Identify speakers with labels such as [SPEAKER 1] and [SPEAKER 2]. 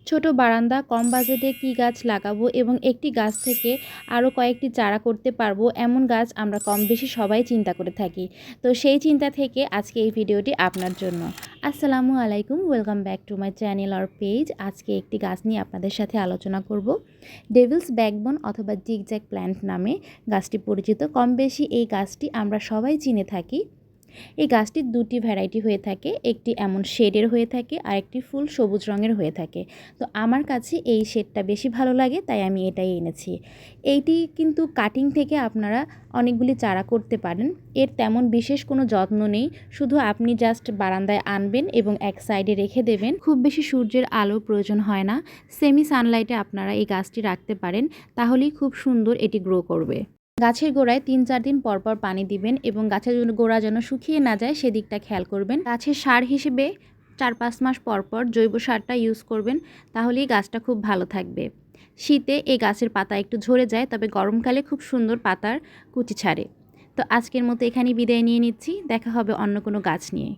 [SPEAKER 1] ছোট বারান্দা কম বাজেটে কি গাছ লাগাবো এবং একটি গাছ থেকে আরও কয়েকটি চারা করতে পারবো এমন গাছ আমরা কম বেশি সবাই চিন্তা করে থাকি। তো সেই চিন্তা থেকে আজকে এই ভিডিওটি আপনার জন্য। আসসালামু আলাইকুম, welcome back to my channel or page. আজকে একটি গাছ নিয়ে আপনাদের সাথে আলোচনা করব। ডেভিলস ব্যাকবোন অথবা জিগজ্যাগ প্ল্যান্ট নামে গাছটি পরিচিত। কম বেশি এই গাছটি আমরা সবাই চিনে থাকি। এই গাছটির দুটি ভ্যারাইটি হয়ে থাকে, একটি এমন শেডের হয়ে থাকে আর একটি ফুল সবুজ রঙের হয়ে থাকে। তো আমার কাছে এই শেডটা বেশি ভালো লাগে, তাই আমি এটাই এনেছি। এইটি কিন্তু কাটিং থেকে আপনারা অনেকগুলি চারা করতে পারেন। এর তেমন বিশেষ কোনো যত্ন নেই, শুধু আপনি জাস্ট বারান্দায় আনবেন এবং এক সাইডে রেখে দেবেন। খুব বেশি সূর্যের আলো প্রয়োজন হয় না, সেমি সানলাইটে আপনারা এই গাছটি রাখতে পারেন, তাহলেই খুব সুন্দর এটি গ্রো করবে। গাছের গোড়ায় 3-4 দিন পরপর পানি দিবেন এবং গাছের গোড়া যেন শুকিয়ে না যায় সেদিকটা খেয়াল করবেন। গাছের সার হিসেবে 4-5 মাস পরপর জৈব সারটা ইউজ করবেন, তাহলেই গাছটা খুব ভালো থাকবে। শীতে এই গাছের পাতা একটু ঝরে যায়, তবে গরমকালে খুব সুন্দর পাতার কুচি ছাড়ে। তো আজকের মতো এখানেই বিদায় নিয়ে নিচ্ছি, দেখা হবে অন্য কোনো গাছ নিয়ে।